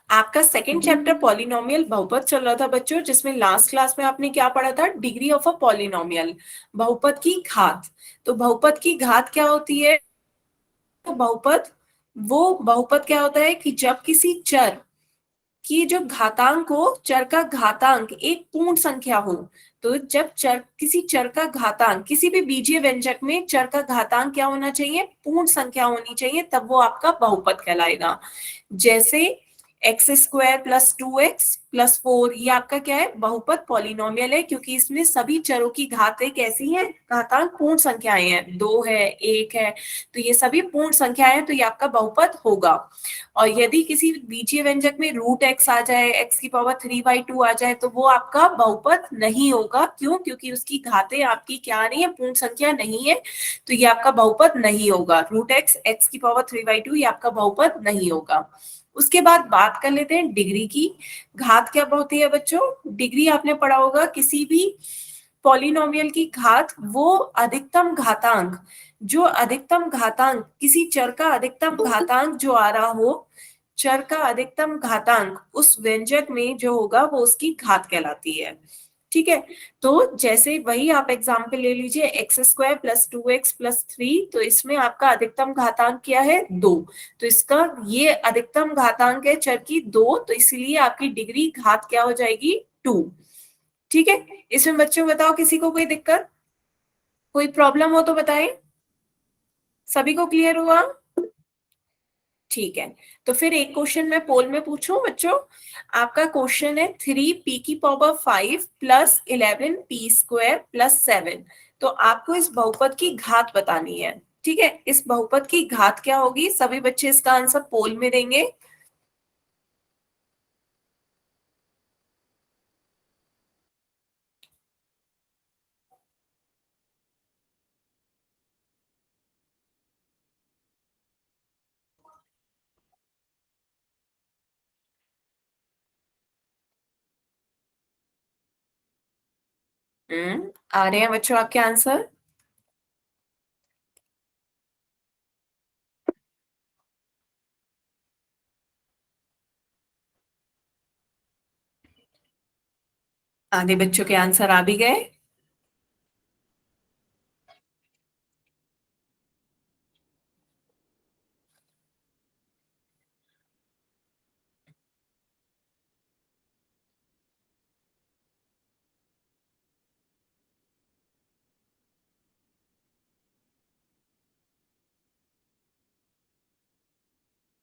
आपका second chapter polynomial बहुपद चल रहा था बच्चों, जिसमें लास्ट क्लास में आपने क्या पढ़ा था, डिग्री ऑफ अ पॉलिनोमियल, बहुपद की घात। तो बहुपद की घात क्या होती है? तो बहुपद क्या होता है कि जब किसी चर कि जो घातांक हो, चर का घातांक एक पूर्ण संख्या हो। तो जब किसी चर का घातांक, किसी भी बीजीय व्यंजक में चर का घातांक क्या होना चाहिए, पूर्ण संख्या होनी चाहिए, तब वो आपका बहुपद कहलाएगा। जैसे x² + 2x + 4, ये आपका क्या है, बहुपद पॉलिनोमियल है, क्योंकि इसमें सभी चरों की घातें कैसी हैं, घातांक पूर्ण संख्याएं हैं, 2 है, 1 है, तो ये सभी पूर्ण संख्याएं हैं, तो ये आपका बहुपद होगा। और यदि किसी बीजीय व्यंजक में √x आ जाए, x⁻³ आ जाए, तो वो आपका बहुपद नहीं होगा। क्यों? क्योंकि उसकी घातें आपकी क्या आ रही है, पूर्ण संख्या नहीं है, तो ये आपका बहुपद नहीं होगा। √x x⁻³ ये आपका बहुपद नहीं होगा। उसके बाद बात कर लेते हैं डिग्री की। घात क्या होती है बच्चों? डिग्री आपने पढ़ा होगा, किसी भी पॉलिनोमियल की घात वो अधिकतम घातांक, जो अधिकतम घातांक किसी चर का अधिकतम घातांक जो आ रहा हो, चर का अधिकतम घातांक उस व्यंजक में जो होगा वो उसकी घात कहलाती है। ठीक है, तो जैसे वही आप एग्जाम्पल ले लीजिए, x² + 2x + 3, तो इसमें आपका अधिकतम घातांक क्या है, 2। तो इसका ये अधिकतम घातांक है चर की 2, तो इसलिए आपकी डिग्री घात क्या हो जाएगी, 2। ठीक है, इसमें बच्चों बताओ किसी को कोई दिक्कत, कोई प्रॉब्लम हो तो बताएं। सभी को क्लियर हुआ? ठीक है, तो फिर एक क्वेश्चन मैं पोल में पूछूं बच्चों। आपका क्वेश्चन है 3p⁵ +11p² + 7। तो आपको इस बहुपद की घात बतानी है। ठीक है, इस बहुपद की घात क्या होगी, सभी बच्चे इसका आंसर पोल में देंगे। आ रहे हैं बच्चों आपके आंसर? आधे बच्चों के आंसर आ भी गए।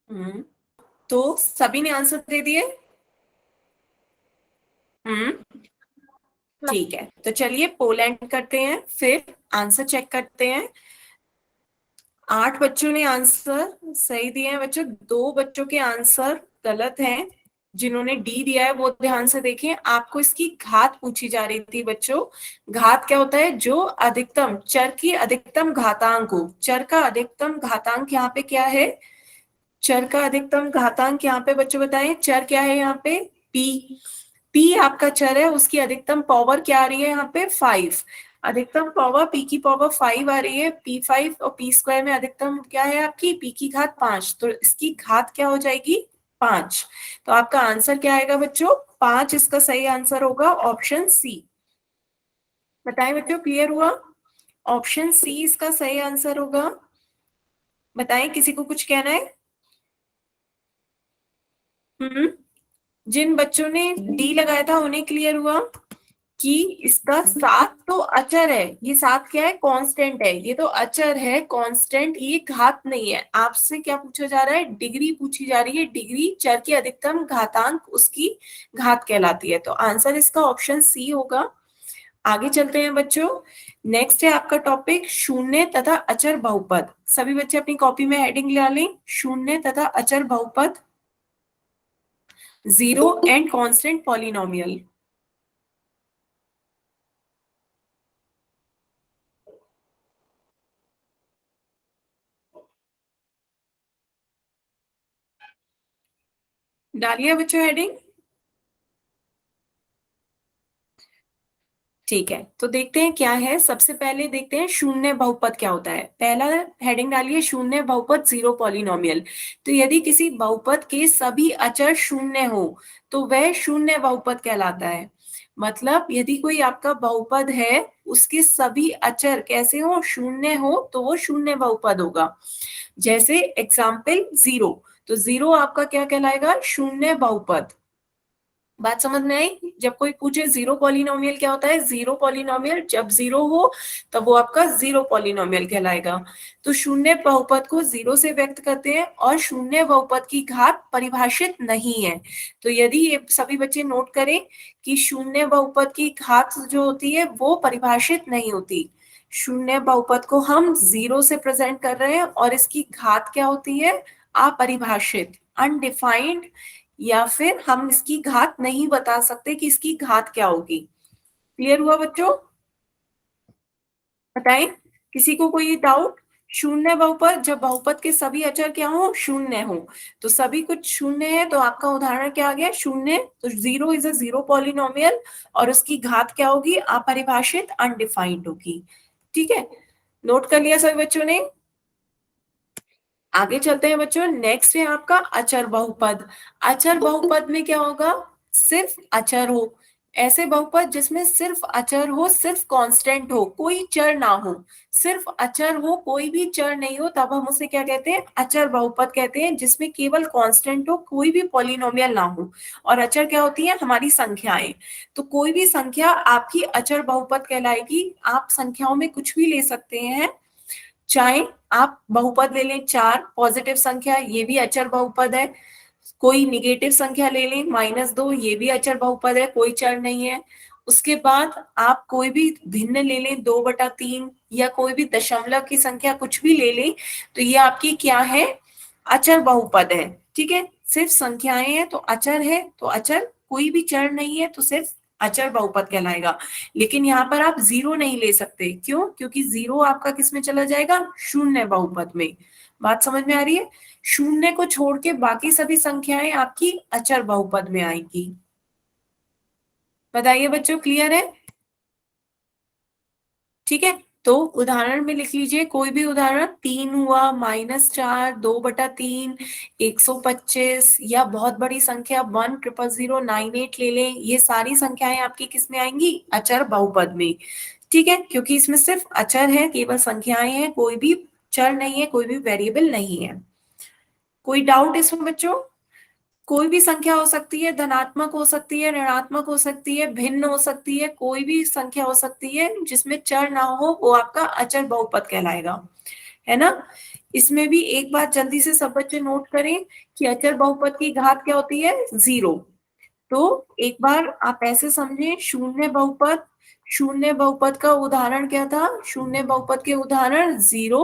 हम्म तो सभी ने आंसर दे दिए? हम्म ठीक है, तो चलिए पोलैंड करते हैं, फिर आंसर चेक करते हैं। 8 बच्चों ने आंसर सही दिए हैं बच्चों, 2 बच्चों के आंसर गलत हैं। जिन्होंने डी दिया है वो ध्यान से देखें, आपको इसकी घात पूछी जा रही थी बच्चों। घात क्या होता है, जो अधिकतम चर की अधिकतम घातांक हो। चर का अधिकतम घातांक यहाँ पे क्या है, चर का अधिकतम घातांक यहाँ पे बच्चों बताएं, चर क्या है यहाँ पे, पी। पी आपका चर है, उसकी अधिकतम पावर क्या आ रही है यहाँ पे, 5। अधिकतम पावर p⁵ आ रही है, p5, और p² में अधिकतम क्या है आपकी, p की घात 5, तो इसकी घात क्या हो जाएगी, 5। तो आपका आंसर क्या आएगा बच्चों, 5 इसका सही आंसर होगा, ऑप्शन सी। बताएं बच्चों, क्लियर हुआ? ऑप्शन सी इसका सही आंसर होगा। बताएं, किसी को कुछ कहना है? हम्म जिन बच्चों ने डी लगाया था उन्हें क्लियर हुआ कि इसका 7 तो अचर है, ये 7 क्या है, कांस्टेंट है, ये तो अचर है, कांस्टेंट, ये घात नहीं है। आपसे क्या पूछा जा रहा है, डिग्री पूछी जा रही है, डिग्री चर की अधिकतम घातांक उसकी घात कहलाती है, तो आंसर इसका ऑप्शन सी होगा। आगे चलते हैं बच्चों। नेक्स्ट है आपका टॉपिक शून्य तथा अचर बहुपद। सभी बच्चे अपनी कॉपी में हेडिंग ला लें, शून्य तथा अचर बहुपद, जीरो एंड कांस्टेंट पॉलिनोमियल। डालिए बच्चों हेडिंग। ठीक है, तो देखते हैं क्या है। सबसे पहले देखते हैं शून्य बहुपद क्या होता है। पहला हेडिंग डालिए, शून्य बहुपद, जीरो पॉलिनोमियल। तो यदि किसी बहुपद के सभी अचर शून्य हो तो वह शून्य बहुपद कहलाता है। मतलब यदि कोई आपका बहुपद है, उसके सभी अचर कैसे हो, शून्य हो, तो वो शून्य बहुपद होगा। जैसे एग्जाम्पल जीरो, तो जीरो आपका क्या कहलाएगा, शून्य बहुपद। बात समझ में आई। जब कोई पूछे जीरो पॉलिनोमियल क्या होता है, जीरो पॉलिनोमियल जब जीरो हो तब वो आपका जीरो पॉलिनोमियल कहलाएगा। तो शून्य बहुपद को जीरो से व्यक्त करते हैं और शून्य बहुपद की घात परिभाषित नहीं है। तो यदि ये सभी बच्चे नोट करें कि शून्य बहुपद की घात जो होती है वो परिभाषित नहीं होती। शून्य बहुपद को हम जीरो से प्रेजेंट कर रहे हैं और इसकी घात क्या होती है, अपरिभाषित, अनडिफाइंड, या फिर हम इसकी घात नहीं बता सकते कि इसकी घात क्या होगी। क्लियर हुआ बच्चों? बताएं, किसी को कोई डाउट? शून्य बहुपद, जब बहुपद के सभी अचर क्या हो, शून्य हो, तो सभी कुछ शून्य है, तो आपका उदाहरण क्या आ गया, शून्य। तो zero is a zero polynomial और उसकी घात क्या होगी, अपरिभाषित, अनडिफाइंड होगी। ठीक है, नोट कर लिया सभी बच्चों ने? आगे चलते हैं बच्चों। नेक्स्ट है आपका अचर बहुपद। अचर बहुपद में क्या होगा, सिर्फ अचर हो। ऐसे बहुपद जिसमें सिर्फ अचर हो, सिर्फ कांस्टेंट हो, कोई चर ना हो, सिर्फ अचर हो, कोई भी चर नहीं हो, तब हम उसे क्या कहते हैं, अचर बहुपद कहते हैं। जिसमें केवल कांस्टेंट हो, कोई भी पॉलिनोमियल ना हो। और अचर क्या होती है, हमारी संख्याएं। तो कोई भी संख्या आपकी अचर बहुपद कहलाएगी। आप संख्याओं में कुछ भी ले सकते हैं, चाहे आप बहुपद ले लें चार, पॉजिटिव संख्या, ये भी अचर बहुपद है। कोई निगेटिव संख्या ले लें, -2, ये भी अचर बहुपद है, कोई चर नहीं है। उसके बाद आप कोई भी भिन्न ले लें, 2/3, या कोई भी दशमलव की संख्या कुछ भी ले लें, तो ये आपकी क्या है, अचर बहुपद है। ठीक है, सिर्फ संख्याएं हैं तो अचर है, तो अचर, कोई भी चर नहीं है तो सिर्फ अचर बहुपद कहलाएगा। लेकिन यहाँ पर आप जीरो नहीं ले सकते, क्यों, क्योंकि जीरो आपका किस में चला जाएगा, शून्य बहुपद में। बात समझ में आ रही है? शून्य को छोड़ के बाकी सभी संख्याएं आपकी अचर बहुपद में आएंगी। बताइए बच्चों, क्लियर है? ठीक है, तो उदाहरण में लिख लीजिए कोई भी उदाहरण। 3 हुआ, -4, 2/3, 125, या बहुत बड़ी संख्या 1000098 ले लें। ये सारी संख्याएं आपकी किस में आएंगी, अचर बहुपद में। ठीक है, क्योंकि इसमें सिर्फ अचर है, केवल संख्याएं हैं, कोई भी चर नहीं है, कोई भी वेरिएबल नहीं है। कोई डाउट इसमें बच्चों? कोई भी संख्या हो सकती है, धनात्मक हो सकती है, ऋणात्मक हो सकती है, भिन्न हो सकती है, कोई भी संख्या हो सकती है जिसमें चर ना हो, वो आपका अचर बहुपद कहलाएगा, है ना। इसमें भी एक बात जल्दी से सब बच्चे नोट करें कि अचर बहुपद की घात क्या होती है, जीरो। तो एक बार आप ऐसे समझें, शून्य बहुपद, शून्य बहुपद का उदाहरण क्या था, शून्य बहुपद के उदाहरण जीरो,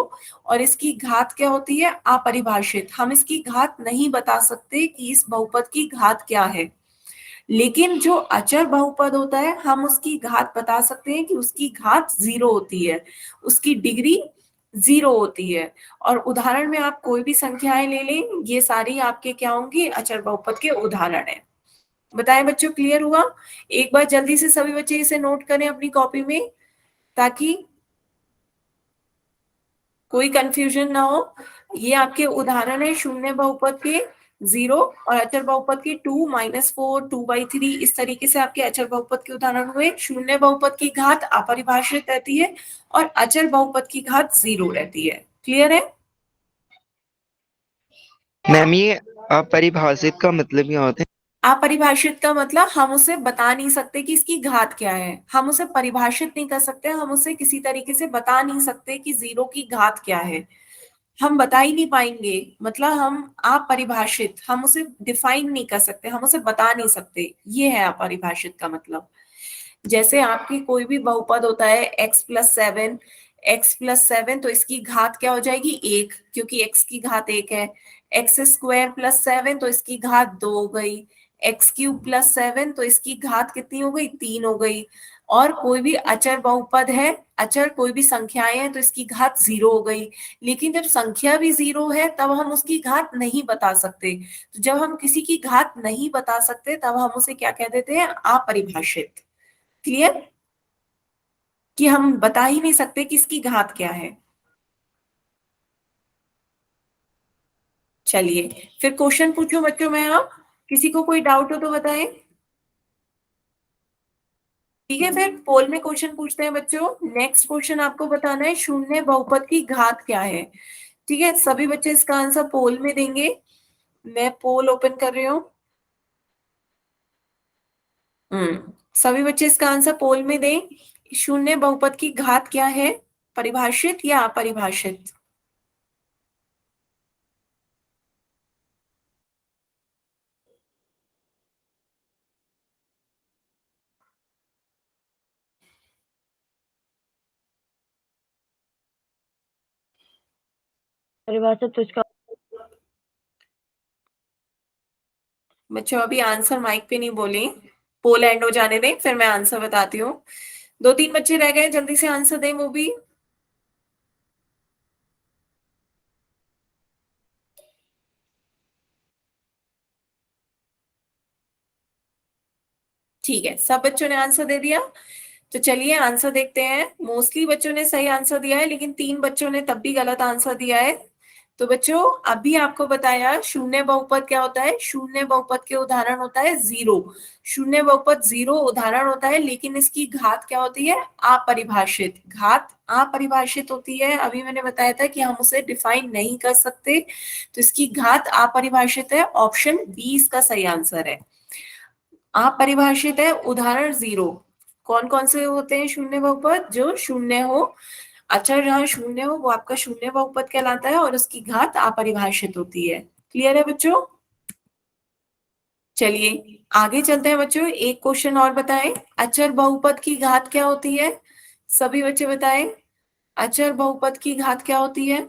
और इसकी घात क्या होती है, अपरिभाषित। हम इसकी घात नहीं बता सकते कि इस बहुपद की घात क्या है। लेकिन जो अचर बहुपद होता है, हम उसकी घात बता सकते हैं कि उसकी घात जीरो होती है, उसकी डिग्री जीरो होती है। और उदाहरण में आप कोई भी संख्याएं ले लें, ये सारी आपके क्या होंगी, अचर बहुपद के उदाहरण है। बताएं बच्चों, क्लियर हुआ? एक बार जल्दी से सभी बच्चे इसे नोट करें अपनी कॉपी में, ताकि कोई कंफ्यूजन ना हो। ये आपके उदाहरण है शून्य बहुपद के, जीरो, और अचर बहुपद के 2, -4, 2/3, इस तरीके से आपके अचर बहुपद के उदाहरण हुए। शून्य बहुपद की घात अपरिभाषित रहती है और अचर बहुपद की घात जीरो रहती है। क्लियर है? मैम ये अपरिभाषित का मतलब क्या होता अपरिभाषित का मतलब हम उसे बता नहीं सकते कि इसकी घात क्या है। हम उसे परिभाषित नहीं कर सकते, हम उसे किसी तरीके से बता नहीं सकते कि जीरो की घात क्या है। हम बता ही नहीं पाएंगे, मतलब हम अपरिभाषित, हम उसे डिफाइन नहीं कर सकते, हम उसे बता नहीं सकते, ये है अपरिभाषित का मतलब। जैसे आपकी कोई भी बहुपद होता है x+7, x+7, तो इसकी घात क्या हो जाएगी, एक, क्योंकि x की घात एक है। x² + 7, तो इसकी घात दो हो गई। x³ + 7, तो इसकी घात कितनी हो गई, तीन हो गई। और कोई भी अचर बहुपद है, अचर कोई भी संख्याएं हैं, तो इसकी घात जीरो हो गई। लेकिन जब संख्या भी जीरो है तब हम उसकी घात नहीं बता सकते। तो जब हम किसी की घात नहीं बता सकते तब हम उसे क्या कह देते हैं, अपरिभाषित। क्लियर? कि हम बता ही नहीं सकते कि इसकी घात क्या है। चलिए फिर क्वेश्चन पूछो बच्चों, मैं आप किसी को कोई डाउट हो तो बताएं। ठीक है, फिर पोल में क्वेश्चन पूछते हैं बच्चों। नेक्स्ट क्वेश्चन आपको बताना है शून्य बहुपद की घात क्या है। ठीक है, सभी बच्चे इसका आंसर पोल में देंगे। मैं पोल ओपन कर रही हूँ। सभी बच्चे इसका आंसर पोल में दें। शून्य बहुपद की घात क्या है, परिभाषित या अपरिभाषित। परिभाषित, तो इसका बच्चों अभी आंसर माइक पे नहीं बोले, पोल एंड हो जाने दें फिर मैं आंसर बताती हूँ। दो तीन बच्चे रह गए, जल्दी से आंसर दें वो भी। ठीक है, सब बच्चों ने आंसर दे दिया। तो चलिए आंसर देखते हैं। मोस्टली बच्चों ने सही आंसर दिया है, लेकिन तीन बच्चों ने तब भी गलत आंसर दिया है। तो बच्चों अभी आपको बताया शून्य बहुपद क्या होता है। शून्य बहुपद के उदाहरण होता है जीरो। शून्य बहुपद जीरो उदाहरण होता है, लेकिन इसकी घात क्या होती है, अपरिभाषित। घात अपरिभाषित होती है। अभी मैंने बताया था कि हम उसे डिफाइन नहीं कर सकते, तो इसकी घात अपरिभाषित है। ऑप्शन बी इसका सही आंसर है। अपरिभाषित है, उदाहरण जीरो। कौन कौन से होते हैं शून्य बहुपद, जो शून्य हो। अच्छा, जहाँ शून्य हो वो आपका शून्य बहुपद कहलाता है और उसकी घात अपरिभाषित होती है। क्लियर है बच्चों। चलिए आगे चलते हैं बच्चों, एक क्वेश्चन और बताएं। अचर बहुपद की घात क्या होती है, सभी बच्चे बताएं। अचर बहुपद की घात क्या होती है।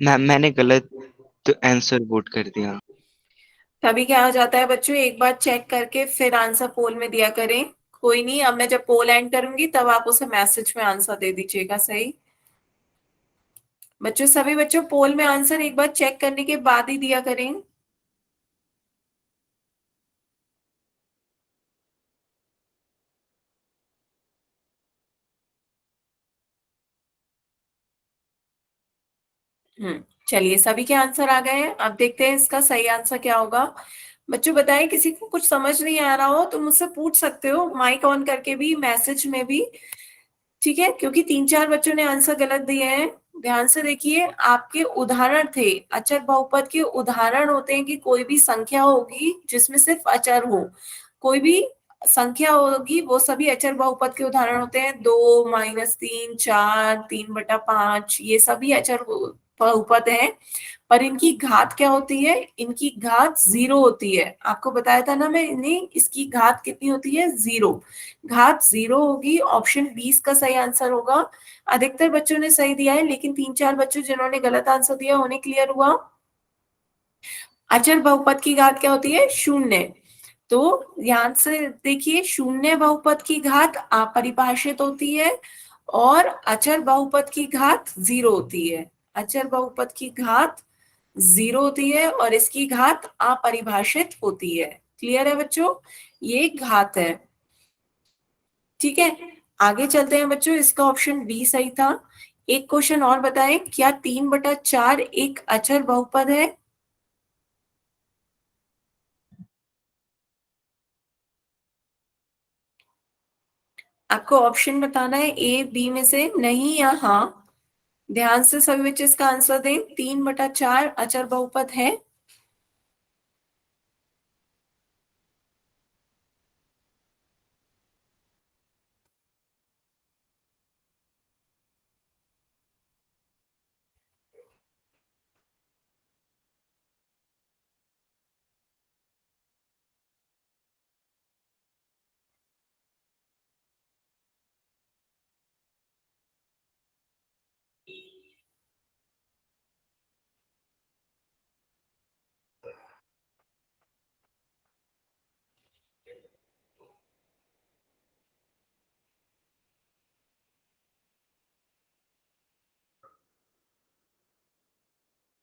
मैम मैंने गलत आंसर वोट कर दिया। तभी क्या आ जाता है बच्चों, एक बार चेक करके फिर आंसर पोल में दिया करें। कोई नहीं, अब मैं जब पोल एंड करूंगी तब आप उसे मैसेज में आंसर दे दीजिएगा। सही बच्चों, सभी बच्चों पोल में आंसर एक बार चेक करने के बाद ही दिया करें। चलिए सभी के आंसर आ गए हैं, अब देखते हैं इसका सही आंसर क्या होगा। बच्चों बताएं, किसी को कुछ समझ नहीं आ रहा हो तो मुझसे पूछ सकते हो, माइक ऑन करके भी, मैसेज में भी। ठीक है, क्योंकि तीन चार बच्चों ने आंसर गलत दिए हैं। ध्यान से देखिए, आपके उदाहरण थे। अचर बहुपद के उदाहरण होते हैं कि कोई भी संख्या होगी जिसमें सिर्फ अचर हो। कोई भी संख्या होगी, वो सभी अचर बहुपद के उदाहरण होते हैं। 2 - 3 4 3/5, ये सभी अचर बहुपद हैं। पर इनकी घात क्या होती है, इनकी घात जीरो होती है। आपको बताया था ना मैंने, इसकी घात कितनी होती है, जीरो। घात जीरो होगी। ऑप्शन 20 का सही आंसर होगा। अधिकतर बच्चों ने सही दिया है, लेकिन तीन चार बच्चों जिन्होंने गलत आंसर दिया उन्हें क्लियर हुआ। अचर बहुपद की घात क्या होती है, शून्य। तो ध्यान से देखिए, शून्य बहुपद की घात अपरिभाषित होती है और अचर बहुपद की घात जीरो होती है। अचर बहुपद की घात जीरो होती है और इसकी घात अपरिभाषित होती है। क्लियर है बच्चों, ये घात है। ठीक है, आगे चलते हैं बच्चों, इसका ऑप्शन बी सही था। एक क्वेश्चन और बताएं, क्या 3/4 एक अचर बहुपद है। आपको ऑप्शन बताना है, ए बी में से, नहीं या हाँ। ध्यान से सभी बच्चे इसका आंसर दें। 3/4 अचर बहुपद है।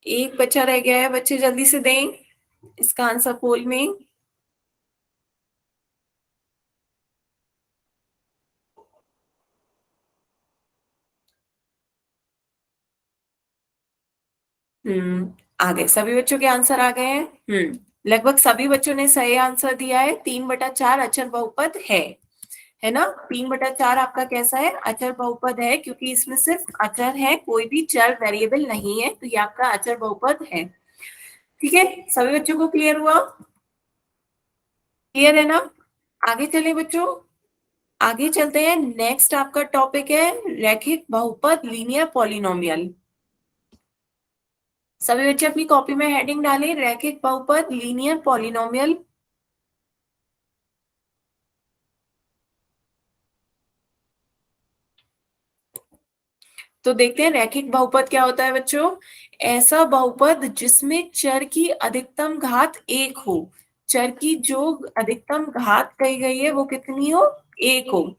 एक बच्चा रह गया है, बच्चे जल्दी से दें इसका आंसर पोल में। आ गए, सभी बच्चों के आंसर आ गए हैं। लगभग सभी बच्चों ने सही आंसर दिया है। 3/4 अचर बहुपद है ना। 3/4 आपका कैसा है, अचर बहुपद है, क्योंकि इसमें सिर्फ अचर है, कोई भी चर वेरिएबल नहीं है, तो ये आपका अचर बहुपद है। ठीक है, सभी बच्चों को क्लियर हुआ? क्लियर है ना? आगे चले बच्चों, आगे चलते हैं। नेक्स्ट आपका टॉपिक है रैखिक बहुपद लीनियर पॉलिनोमियल। सभी बच्चे अपनी कॉपी में हेडिंग डालें, रैखिक बहुपद लीनियर पॉलिनोमियल। तो देखते हैं रैखिक बहुपद क्या होता है बच्चों। ऐसा बहुपद जिसमें चर की अधिकतम घात एक हो। चर की जो अधिकतम घात कही गई है वो कितनी हो, एक हो।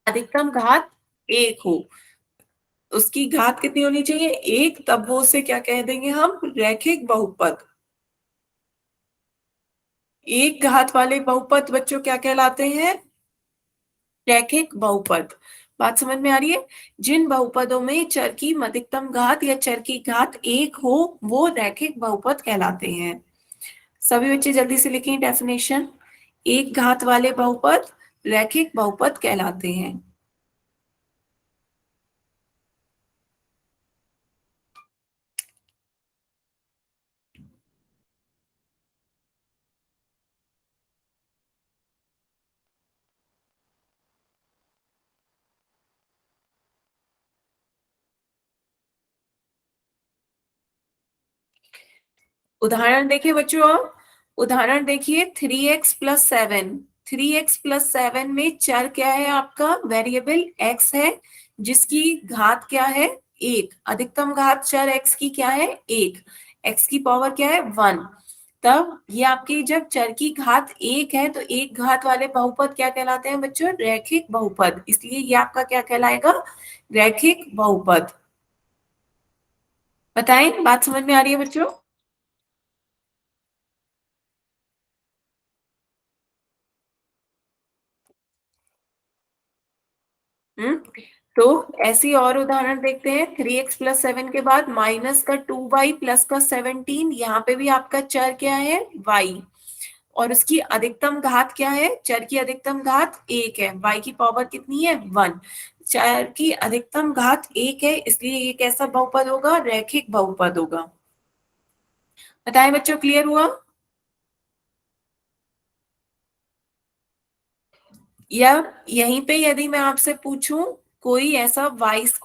अधिकतम घात एक हो, उसकी घात कितनी होनी चाहिए, एक, तब वो उसे क्या कह देंगे हम, रैखिक बहुपद। एक घात वाले बहुपद बच्चों क्या कहलाते हैं, रैखिक बहुपद। बात समझ में आ रही है? जिन बहुपदों में चर की अधिकतम घात या चर की घात एक हो वो रैखिक बहुपद कहलाते हैं। सभी बच्चे जल्दी से लिखें डेफिनेशन। एक घात वाले बहुपद रैखिक बहुपद कहलाते हैं। उदाहरण देखिए बच्चों, आप उदाहरण देखिए 3x+7। 3x+7 में चर क्या है आपका, वेरिएबल x है, जिसकी घात क्या है, एक। अधिकतम घात चर x की क्या है, एक। x की पावर क्या है, 1। तब ये आपकी जब चर की घात एक है तो एक घात वाले बहुपद क्या कहलाते हैं बच्चों, रैखिक बहुपद। इसलिए ये आपका क्या कहलाएगा, रैखिक बहुपद। बताएं, बात समझ में आ रही है बच्चों? हम्म तो ऐसी और उदाहरण देखते हैं। 3x+7 के बाद -2y+17, यहाँ पे भी आपका चर क्या है, y। और उसकी अधिकतम घात क्या है, चर की अधिकतम घात एक है, y की पावर कितनी है, 1। चर की अधिकतम घात एक है, इसलिए ये कैसा बहुपद होगा, रैखिक बहुपद होगा। बताएं बच्चों, क्लियर हुआ? या यहीं पे यदि मैं आपसे पूछूं कोई ऐसा y² -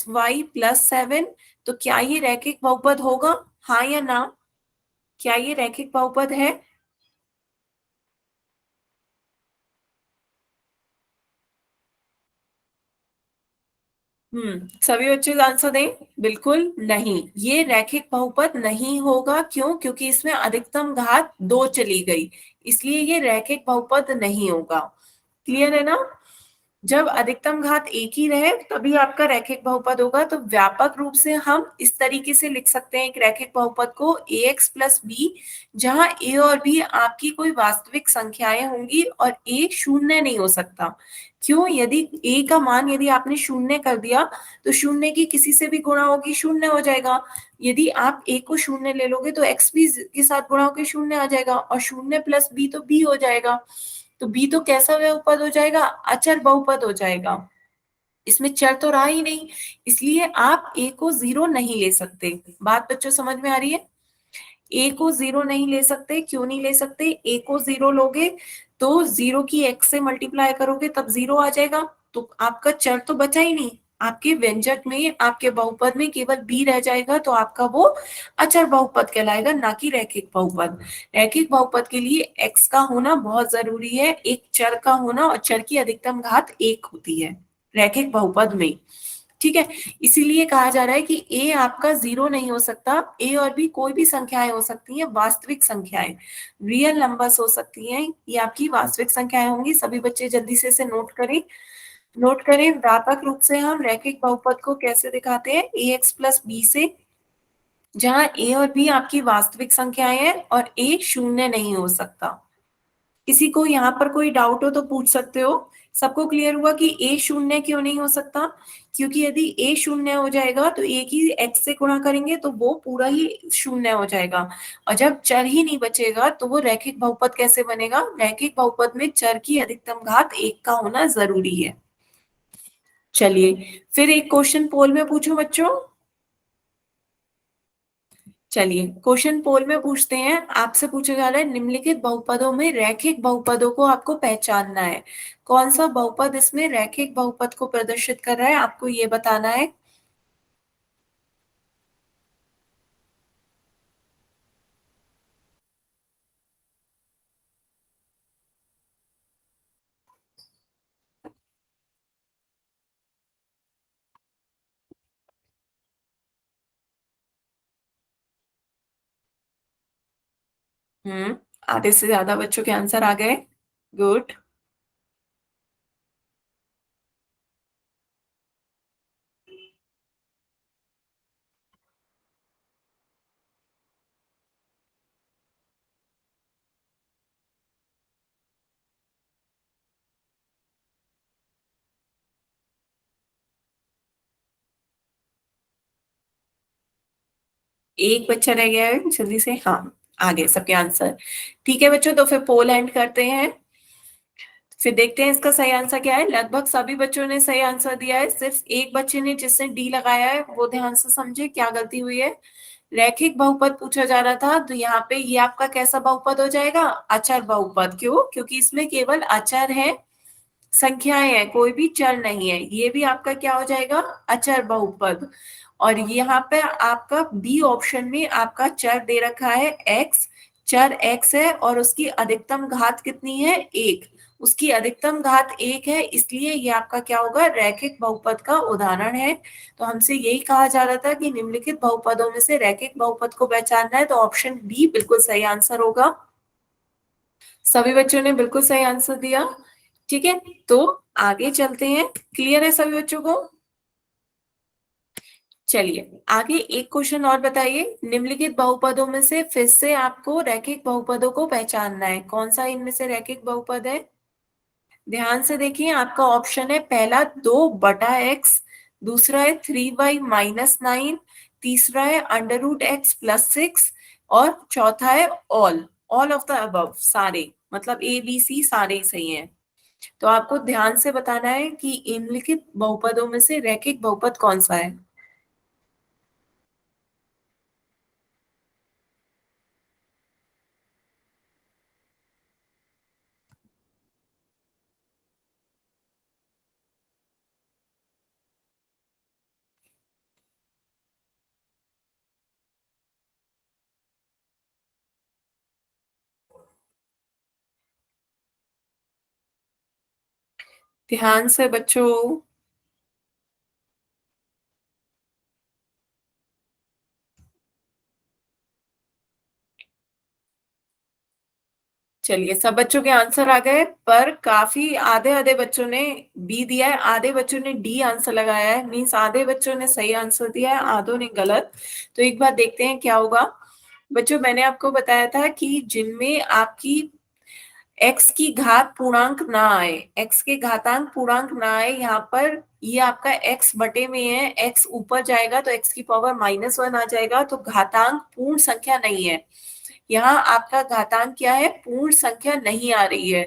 y+7, तो क्या ये रैखिक बहुपद होगा, हाँ या ना? क्या ये रैखिक बहुपद है? सभी बच्चे आंसर दें। बिल्कुल नहीं, ये रैखिक बहुपद नहीं होगा। क्यों? क्योंकि इसमें अधिकतम घात दो चली गई, इसलिए ये रैखिक बहुपद नहीं होगा। क्लियर है ना? जब अधिकतम घात एक ही रहे तभी आपका रैखिक बहुपद होगा। तो व्यापक रूप से हम इस तरीके से लिख सकते हैं एक रैखिक बहुपद को, ax+b, जहां a और b आपकी कोई वास्तविक संख्याएं होंगी और a शून्य नहीं हो सकता। क्यों? यदि a का मान यदि आपने शून्य कर दिया तो शून्य की किसी से भी गुणा होगी, शून्य हो जाएगा। यदि आप a को शून्य ले लोगे तो x भी के साथ गुणा होकर शून्य आ जाएगा, और शून्य प्लस b तो b हो जाएगा। तो बी तो कैसा बहुपद हो जाएगा, अचर बहुपद हो जाएगा। इसमें चर तो रहा ही नहीं, इसलिए आप ए को जीरो नहीं ले सकते। बात बच्चों समझ में आ रही है? ए को जीरो नहीं ले सकते। क्यों नहीं ले सकते? ए को जीरो लोगे तो जीरो की एक्स से मल्टीप्लाई करोगे तब जीरो आ जाएगा, तो आपका चर तो बचा ही नहीं। आपके व्यंजक में, आपके बहुपद में केवल बी रह जाएगा, तो आपका वो अचर बहुपद कहलाएगा, ना कि रैखिक बहुपद। रैखिक बहुपद के लिए एक्स का होना बहुत जरूरी है, एक चर का होना, और चर की अधिकतम घात एक होती है रैखिक बहुपद में। ठीक है, इसीलिए कहा जा रहा है कि ए आपका जीरो नहीं हो सकता। ए और बी कोई भी संख्याएं हो सकती हैं, वास्तविक संख्याएं, रियल नंबर्स हो सकती हैं, ये आपकी वास्तविक संख्याएं होंगी। सभी बच्चे जल्दी से इसे नोट करें। नोट करें, व्यापक रूप से हम रैखिक बहुपद को कैसे दिखाते हैं, ax+b से। जहां ए और बी आपकी वास्तविक संख्याएं हैं और ए शून्य नहीं हो सकता। किसी को यहाँ पर कोई डाउट हो तो पूछ सकते हो। सबको क्लियर हुआ कि ए शून्य क्यों नहीं हो सकता? क्योंकि यदि ए शून्य हो जाएगा तो ए की एक्स से गुणा करेंगे तो वो पूरा ही शून्य हो जाएगा, और जब चर ही नहीं बचेगा तो वो रैखिक बहुपद कैसे बनेगा? रैखिक बहुपद में चर की अधिकतम घात एक का होना जरूरी है। चलिए फिर एक क्वेश्चन पोल में पूछो बच्चों। चलिए क्वेश्चन पोल में पूछते हैं, आपसे पूछा जा रहा है निम्नलिखित बहुपदों में रैखिक बहुपदों को आपको पहचानना है। कौन सा बहुपद इसमें रैखिक बहुपद को प्रदर्शित कर रहा है, आपको ये बताना है। आधे से ज्यादा बच्चों के आंसर आ गए। गुड। एक बच्चा रह गया है, जल्दी से। हाँ, आ गए सबके आंसर। ठीक है बच्चों, तो फिर पोल एंड करते हैं। फिर देखते हैं इसका सही आंसर क्या है। लगभग सभी बच्चों ने सही आंसर दिया है, सिर्फ एक बच्चे ने जिसने डी लगाया है वो ध्यान से समझे क्या गलती हुई है। रैखिक बहुपद पूछा जा रहा था, तो यहाँ पे ये आपका कैसा बहुपद हो जाएगा? अचर बहुपद। क्यों? क्योंकि इसमें केवल अचर है, संख्याएं हैं, कोई भी चर नहीं है। ये भी आपका क्या हो जाएगा? अचर बहुपद। और यहाँ पे आपका बी ऑप्शन में आपका चर दे रखा है एक्स, चर एक्स है और उसकी अधिकतम घात कितनी है? एक। उसकी अधिकतम घात एक है, इसलिए ये आपका क्या होगा? रैखिक बहुपद का उदाहरण है। तो हमसे यही कहा जा रहा था कि निम्नलिखित बहुपदों में से रैखिक बहुपद को पहचानना है, तो ऑप्शन बी बिल्कुल सही आंसर होगा। सभी बच्चों ने बिल्कुल सही आंसर दिया। ठीक है, तो आगे चलते हैं। क्लियर है सभी बच्चों को? चलिए आगे एक क्वेश्चन और बताइए। निम्नलिखित बहुपदों में से फिर से आपको रैखिक बहुपदों को पहचानना है। कौन सा इनमें से रैखिक बहुपद है? ध्यान से देखिए, आपका ऑप्शन है पहला 2/x, दूसरा है 3y-9, तीसरा है √x+6, और चौथा है all all of the above, सारे, मतलब ए बी सी सारे ही सही हैं। तो आपको ध्यान से बताना है कि निम्नलिखित बहुपदों में से रैखिक बहुपद कौन सा है। ध्यान से बच्चों। चलिए सब बच्चों के आंसर आ गए, पर काफी आधे आधे बच्चों ने बी दिया है, आधे बच्चों ने डी आंसर लगाया है। मीन्स आधे बच्चों ने सही आंसर दिया है, आधों ने गलत। तो एक बार देखते हैं क्या होगा। बच्चों मैंने आपको बताया था कि जिनमें आपकी एक्स की घात पूर्णांक ना आए, एक्स के घातांक पूर्णांक ना आए, यहाँ पर ये आपका एक्स बटे में है, एक्स ऊपर जाएगा तो एक्स की पावर -1 आ जाएगा, तो घातांक पूर्ण संख्या नहीं है। यहाँ आपका घातांक क्या है? पूर्ण संख्या नहीं आ रही है।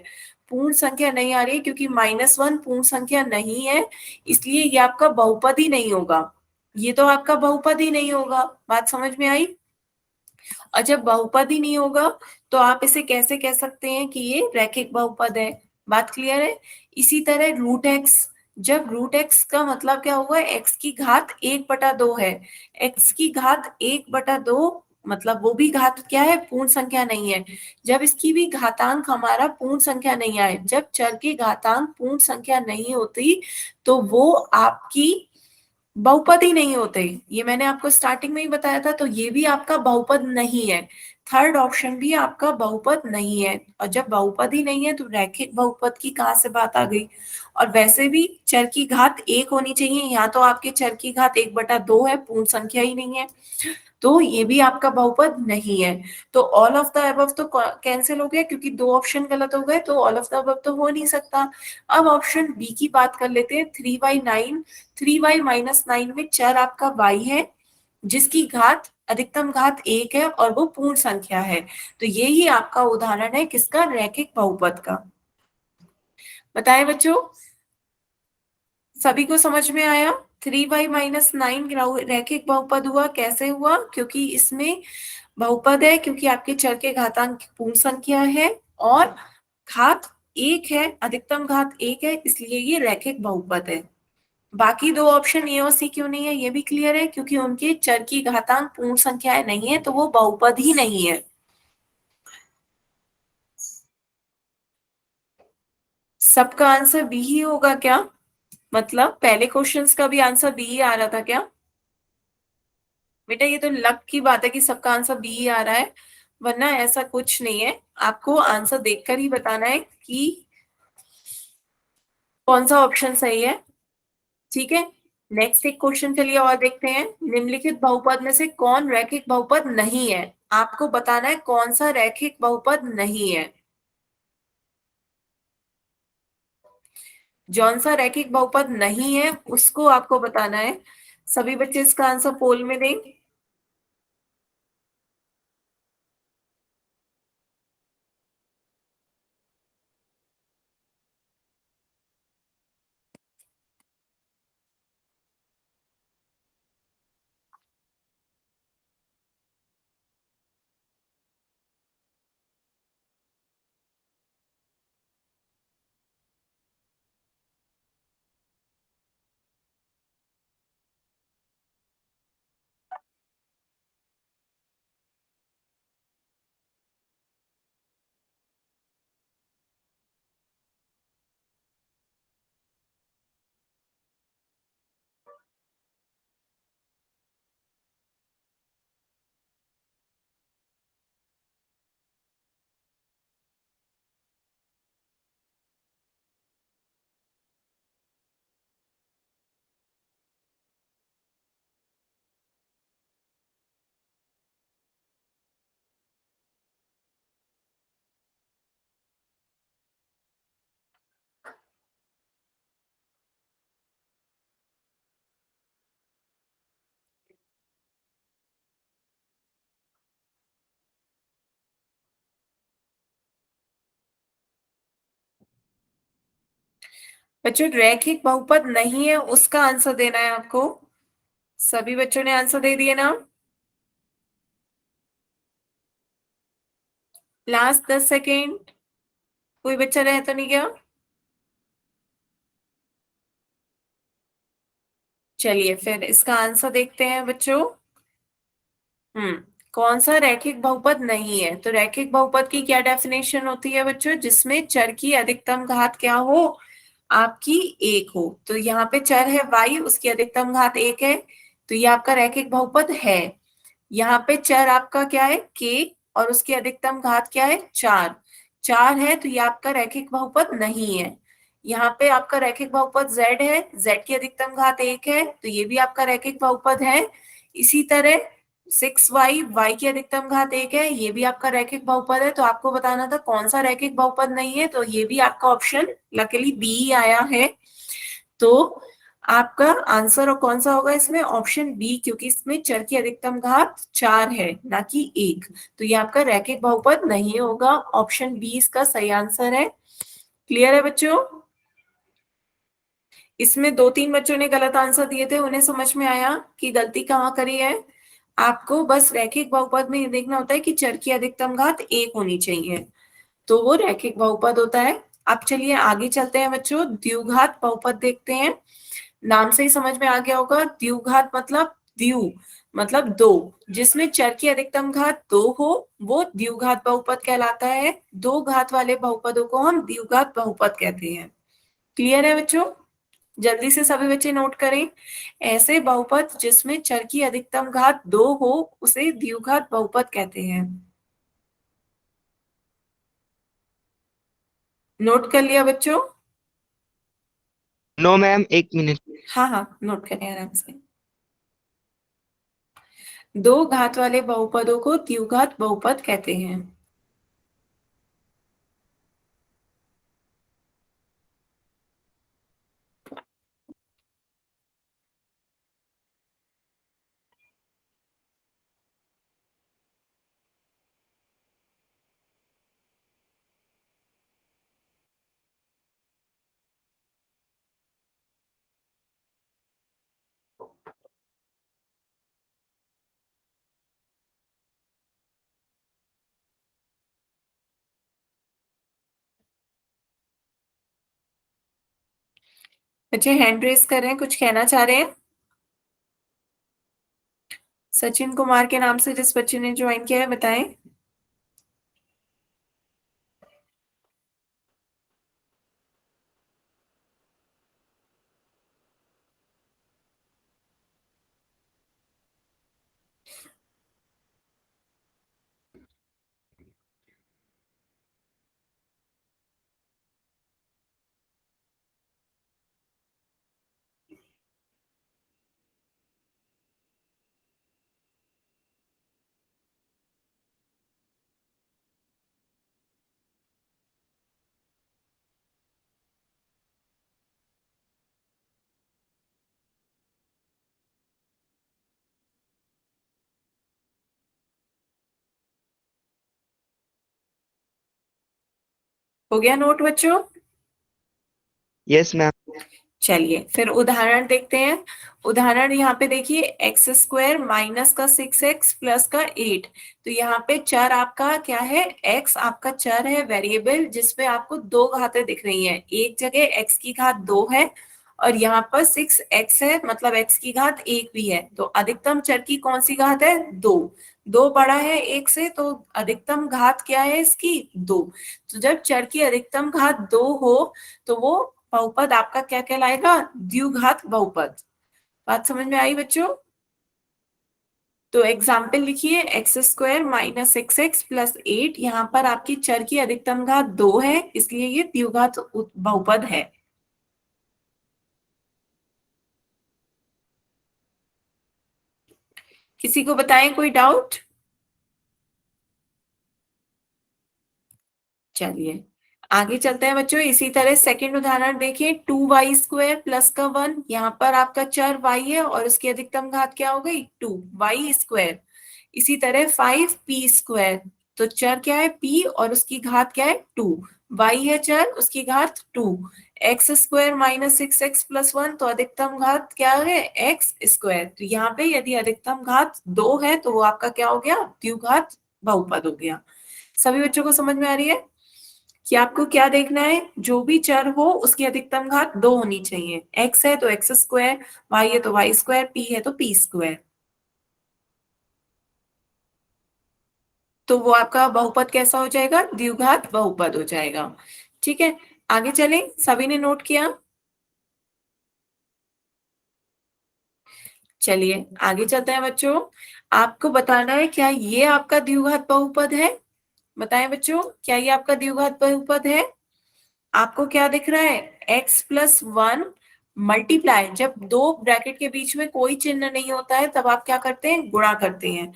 पूर्ण संख्या नहीं आ रही है क्योंकि -1 पूर्ण संख्या नहीं है, इसलिए ये आपका बहुपद ही नहीं होगा। ये तो आपका बहुपद ही नहीं होगा। बात समझ में आई? और जब बहुपद ही नहीं होगा तो आप इसे कैसे कह सकते हैं कि ये रैखिक बहुपद है? बात क्लियर है? इसी तरह √x, जब √x का मतलब क्या हुआ? x की घात 1/2 है। x की घात 1/2 मतलब वो भी घात क्या है? पूर्ण संख्या नहीं है। जब इसकी भी घातांक हमारा पूर्ण संख्या नहीं आए, जब चर के घातांक पूर्ण संख्या नहीं होती, तो वो आपकी बहुपद ही नहीं होते। ये मैंने आपको स्टार्टिंग में ही बताया था, तो ये भी आपका बहुपद नहीं है। थर्ड ऑप्शन भी आपका बहुपद नहीं है, और जब बहुपद ही नहीं है तो रैखिक बहुपद की कहाँ से बात आ गई। और वैसे भी चर की घात एक होनी चाहिए, यहाँ तो आपके चर की घात 1/2 है, पूर्ण संख्या ही नहीं है, तो ये भी आपका बहुपद नहीं है। तो ऑल ऑफ द अबव तो कैंसिल हो गया, क्योंकि दो ऑप्शन गलत हो गए, तो ऑल ऑफ द अबव तो हो नहीं सकता। अब ऑप्शन बी की बात कर लेते हैं, 3y9, 3y-9 में चर आपका y है, जिसकी घात अधिकतम घात एक है और वो पूर्ण संख्या है। तो ये ही आपका उदाहरण है किसका, रैखिक बहुपद का। बताएं बच्चों, सभी को समझ में आया। 3y-9 रैखिक बहुपद हुआ, कैसे हुआ, क्योंकि इसमें बहुपद है, क्योंकि आपके चर के घातांक पूर्ण संख्या है और घात एक है, अधिकतम घात एक है, इसलिए ये रैखिक बहुपद है। बाकी दो ऑप्शन ए और सी क्यों नहीं है, ये भी क्लियर है, क्योंकि उनके चर की घातांक पूर्ण संख्याएं नहीं है, तो वो बहुपद ही नहीं है। सबका आंसर बी ही होगा क्या, मतलब पहले क्वेश्चंस का भी आंसर बी ही आ रहा था क्या। बेटा ये तो लक की बात है कि सबका आंसर बी ही आ रहा है, वरना ऐसा कुछ नहीं है। आपको आंसर देखकर ही बताना है कि कौन सा ऑप्शन सही है। ठीक है, नेक्स्ट एक क्वेश्चन चलिए और देखते हैं। निम्नलिखित बहुपद में से कौन रैखिक बहुपद नहीं है, आपको बताना है कौन सा रैखिक बहुपद नहीं है। जौन सा रैखिक बहुपद नहीं है उसको आपको बताना है। सभी बच्चे इसका आंसर पोल में दें। बच्चों रैखिक बहुपद नहीं है उसका आंसर देना है आपको। सभी बच्चों ने आंसर दे दिए ना। लास्ट 10 सेकेंड, कोई बच्चा रह तो नहीं गया। चलिए फिर इसका आंसर देखते हैं बच्चों। हम्म, कौन सा रैखिक बहुपद नहीं है, तो रैखिक बहुपद की क्या डेफिनेशन होती है बच्चों, जिसमें चर की अधिकतम घात क्या हो, आपकी एक हो। तो यहाँ पे चर है y, उसकी अधिकतम घात एक है, तो ये आपका रैखिक बहुपद है। यहाँ पे चर आपका क्या है k, और उसकी अधिकतम घात क्या है 4, 4 है, तो ये आपका रैखिक बहुपद नहीं है। यहाँ पे आपका रैखिक बहुपद z है, z की अधिकतम घात एक है, तो ये भी आपका रैखिक बहुपद है। इसी तरह 6y, y की अधिकतम घात एक है, ये भी आपका रैखिक बहुपद है। तो आपको बताना था कौन सा रैखिक बहुपद नहीं है, तो ये भी आपका ऑप्शन लकीली बी आया है। तो आपका आंसर और कौन सा होगा इसमें, ऑप्शन बी, क्योंकि इसमें चर की अधिकतम घात 4 है ना कि एक, तो ये आपका रैखिक बहुपद नहीं होगा। ऑप्शन बी इसका सही आंसर है। क्लियर है बच्चों। इसमें दो तीन बच्चों ने गलत आंसर दिए थे, उन्हें समझ में आया कि गलती कहाँ करी है। आपको बस रैखिक बहुपद में ये देखना होता है कि चर की अधिकतम घात एक होनी चाहिए, तो वो रैखिक बहुपद होता है। अब चलिए आगे चलते हैं बच्चों, द्विघात बहुपद देखते हैं। नाम से ही समझ में आ गया होगा, द्विघात मतलब द्वि मतलब दो, जिसमें चर की अधिकतम घात दो हो वो द्विघात बहुपद कहलाता है। दो घात वाले बहुपदों को हम द्विघात बहुपद कहते हैं। क्लियर है बच्चों, जल्दी से सभी बच्चे नोट करें। ऐसे बहुपद जिसमें चर की अधिकतम घात दो हो उसे द्विघात बहुपद कहते हैं। नोट कर लिया बच्चों? नो मैम, एक मिनट। हाँ हाँ, नोट करें आराम से। दो घात वाले बहुपदों को द्विघात बहुपद कहते हैं। बच्चे हैंड रेस कर रहे हैं, कुछ कहना चाह रहे हैं? सचिन कुमार के नाम से जिस बच्चे ने ज्वाइन किया है, बताएं। हो गया नोट बच्चों? Yes ma'am. चलिए फिर उदाहरण देखते हैं। उदाहरण यहाँ पे देखिए, एक्स स्क्वायर माइनस का 6x प्लस का 8। तो यहाँ पे चर आपका क्या है? x आपका चर है, वेरिएबल, जिसमें आपको दो घातें दिख रही हैं। एक जगह x की घात 2 है और यहाँ पर 6x है, मतलब x की घात 1 भी है। तो अधिकतम चर की कौन सी घात है? 2। 2 बड़ा है 1 से, तो अधिकतम घात क्या है इसकी? 2। तो जब चर की अधिकतम घात 2 हो तो वो बहुपद आपका क्या कहलाएगा? द्विघात बहुपद। बात समझ में आई बच्चों? तो एग्जाम्पल लिखिए, x square minus 6x plus 8। यहाँ पर आपकी चर की अधिकतम घात 2 है, इसलिए ये द्विघात बहुपद है। किसी को बताएं कोई डाउट? चलिए आगे चलते हैं बच्चों। इसी तरह सेकंड उदाहरण देखिए, 2y² प्लस का 1। यहाँ पर आपका चर y है और उसकी अधिकतम घात क्या हो गई? 2y²। इसी तरह 5p²। तो चर क्या है? p और उसकी घात क्या है? 2। y है चर, उसकी घात 2। x² minus 6x plus 1। तो अधिकतम घात क्या है? x²। तो यहाँ पे यदि अधिकतम घात 2 है तो वो आपका क्या हो गया? द्विघात बहुपद हो गया। सभी बच्चों को समझ में आ रही है कि आपको क्या देखना है? जो भी चर हो उसकी अधिकतम घात 2 होनी चाहिए। x है तो x², y है तो y², p है तो p²। तो वो आपका बहुपद कैसा हो जाएगा? द्विघात बहुपद हो जाएगा। ठीक है, आगे चलें। सभी ने नोट किया? चलिए आगे चलते हैं बच्चों। आपको बताना है क्या ये आपका द्विघात बहुपद है? बताएं बच्चों, क्या ये आपका द्विघात बहुपद है? आपको क्या दिख रहा है? x+1 मल्टीप्लाई, जब दो ब्रैकेट के बीच में कोई चिन्ह नहीं होता है तब आप क्या करते हैं? गुणा करते हैं।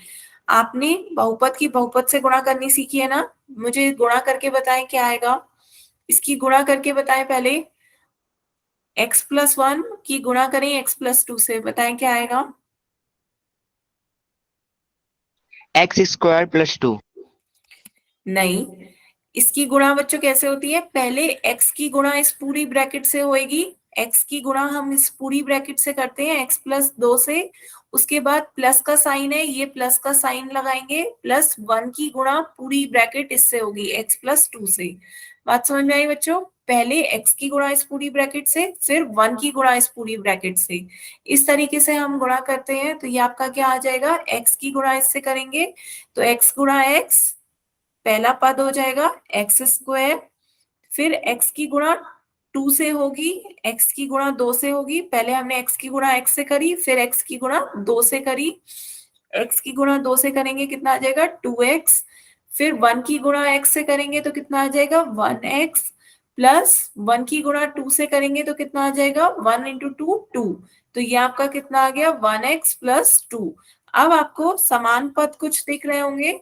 आपने बहुपद की बहुपद से गुणा करनी सीखी है ना? मुझे गुणा करके बताएं क्या आएगा। इसकी गुणा करके बताएं पहले। x+1 की गुणा करें x+2 से, बताएं क्या आएगा। x² + 2। नहीं, इसकी गुणा बच्चों कैसे होती है? पहले x की गुणा इस पूरी ब्रैकेट से होएगी। x की गुणा हम इस पूरी ब्रैकेट से करते हैं, x+2 से। उसके बाद प्लस का साइन है, ये प्लस का साइन लगाएंगे, +1 की गुणा पूरी ब्रैकेट इससे होगी, x+2 से। बात समझ में आई बच्चों? पहले x की गुणा इस पूरी ब्रैकेट से, फिर 1 की गुणा इस पूरी ब्रैकेट से। इस तरीके से हम गुणा करते हैं। तो ये आपका क्या आ जाएगा? x की गुणा इससे करेंगे तो x गुणा x, पहला पद हो जाएगा x²। फिर x की गुणा 2 से होगी, x की गुणा 2 से होगी। पहले हमने x की गुणा x से करी, फिर x की गुणा 2 से करी। x की गुणा 2 से करेंगे कितना आ जाएगा? 2x। फिर 1 की गुणा x से करेंगे तो कितना आ जाएगा? 1x। प्लस 1 की गुणा 2 से करेंगे तो कितना आ जाएगा, 1 इंटू 2 2। तो ये आपका कितना आ गया, 1x प्लस 2। अब आपको समान पद कुछ दिख रहे होंगे,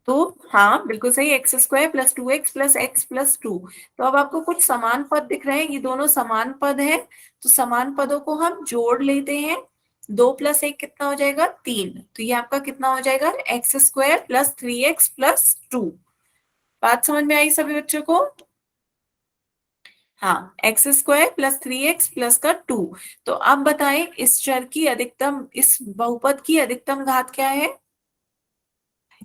तो हाँ बिल्कुल सही, x square plus 2x plus x plus 2। तो अब आपको कुछ समान पद दिख रहे हैं, ये दोनों समान पद हैं, तो समान पदों को हम जोड़ लेते हैं। 2 प्लस 1 कितना हो जाएगा, 3। तो ये आपका कितना हो जाएगा, x square plus 3x plus 2। बात समझ में आई सभी बच्चों को? हाँ, x square plus 3x plus का 2। तो अब बताएं इस चर की अधिकतम, इस बहुपद की अधिकतम घात क्या है?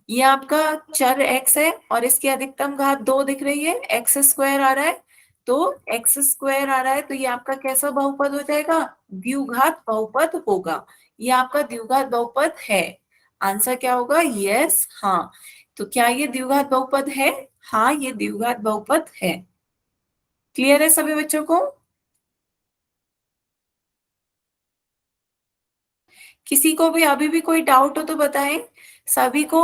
ये आपका चर x है और इसकी अधिकतम घात 2 दिख रही है, एक्स स्क्वायर आ रहा है। तो एक्स स्क्वायर आ रहा है तो ये आपका कैसा बहुपद हो जाएगा, द्विघात बहुपद होगा। ये आपका द्विघात बहुपद है। आंसर क्या होगा, यस हाँ। तो क्या ये द्विघात बहुपद है? हाँ, ये द्विघात बहुपद है। क्लियर है सभी बच्चों को? किसी को भी अभी भी कोई डाउट हो तो बताएं। सभी को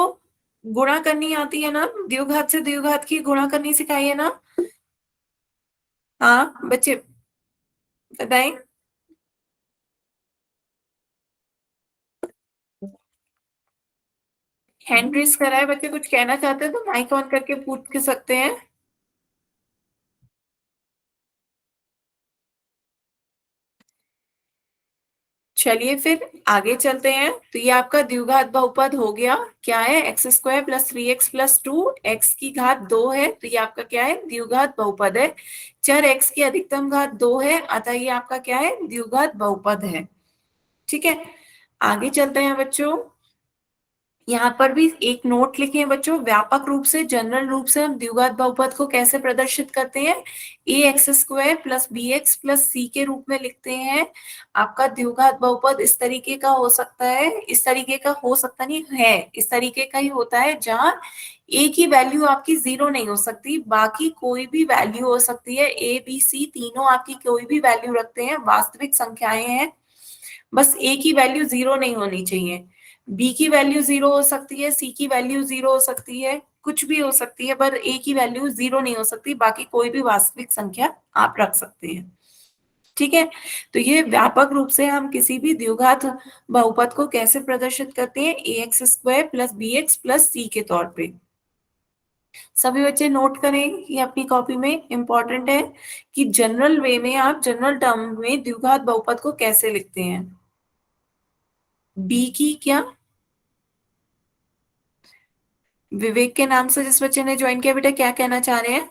गुणा करनी आती है ना, द्विघात से द्विघात की गुणा करनी सिखाई है ना? हाँ बच्चे बताएं। हैंड रेस करा है बच्चे, कुछ कहना चाहते हैं तो माइक ऑन करके पूछ के सकते हैं। चलिए फिर आगे चलते हैं। तो ये आपका द्विघात बहुपद हो गया, क्या है, x square plus 3x plus 2, x की घात 2 है, तो ये आपका क्या है, द्विघात बहुपद है। चर x की अधिकतम घात 2 है, अतः ये आपका क्या है, द्विघात बहुपद है। ठीक है, आगे चलते हैं बच्चों। यहाँ पर भी एक नोट लिखे हैं बच्चों, व्यापक रूप से, जनरल रूप से हम द्विघात बहुपद को कैसे प्रदर्शित करते हैं, A X square plus B X plus C के रूप में लिखते हैं। आपका द्विघात बहुपद इस तरीके का हो सकता है, इस तरीके का हो सकता नहीं है, इस तरीके का ही होता है, जहां ए की वैल्यू आपकी 0 नहीं हो सकती, बाकी कोई भी वैल्यू हो सकती है, ए बी सी तीनों आपकी कोई भी वैल्यू रखते हैं, वास्तविक संख्याएं हैं, बस ए की वैल्यू 0 नहीं होनी चाहिए। बी की वैल्यू 0 हो सकती है, सी की वैल्यू 0 हो सकती है, कुछ भी हो सकती है, पर ए की वैल्यू 0 नहीं हो सकती, बाकी कोई भी वास्तविक संख्या आप रख सकते हैं। ठीक है, तो ये व्यापक रूप से हम किसी भी द्विघात बहुपद को कैसे प्रदर्शित करते हैं, A X square plus B X plus C के तौर पे। सभी बच्चे नोट करें, ये अपनी कॉपी में इंपॉर्टेंट है कि जनरल वे में, आप जनरल टर्म में द्विघात बहुपद को कैसे लिखते हैं। बी की क्या, विवेक के नाम से जिस बच्चे ने ज्वाइन किया, बेटा क्या कहना चाह रहे हैं?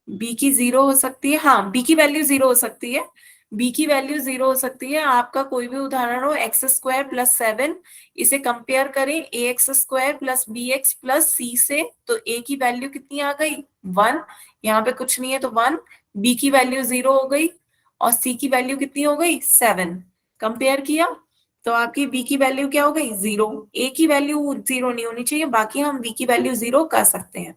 बी की 0 हो सकती है, हाँ बी की वैल्यू 0 हो सकती है, बी की वैल्यू 0 हो सकती है। आपका कोई भी उदाहरण हो, एक्स स्क्वायर प्लस 7, इसे कंपेयर करें A X square plus B X plus C से, तो ए की वैल्यू कितनी आ गई, 1, यहाँ पे कुछ नहीं है तो 1, बी की वैल्यू 0 हो गई और सी की वैल्यू कितनी हो गई, 7। कंपेयर किया तो आपकी बी की वैल्यू क्या हो गई, 0। ए की वैल्यू 0 नहीं होनी चाहिए, बाकी हम बी की वैल्यू 0 कर सकते हैं।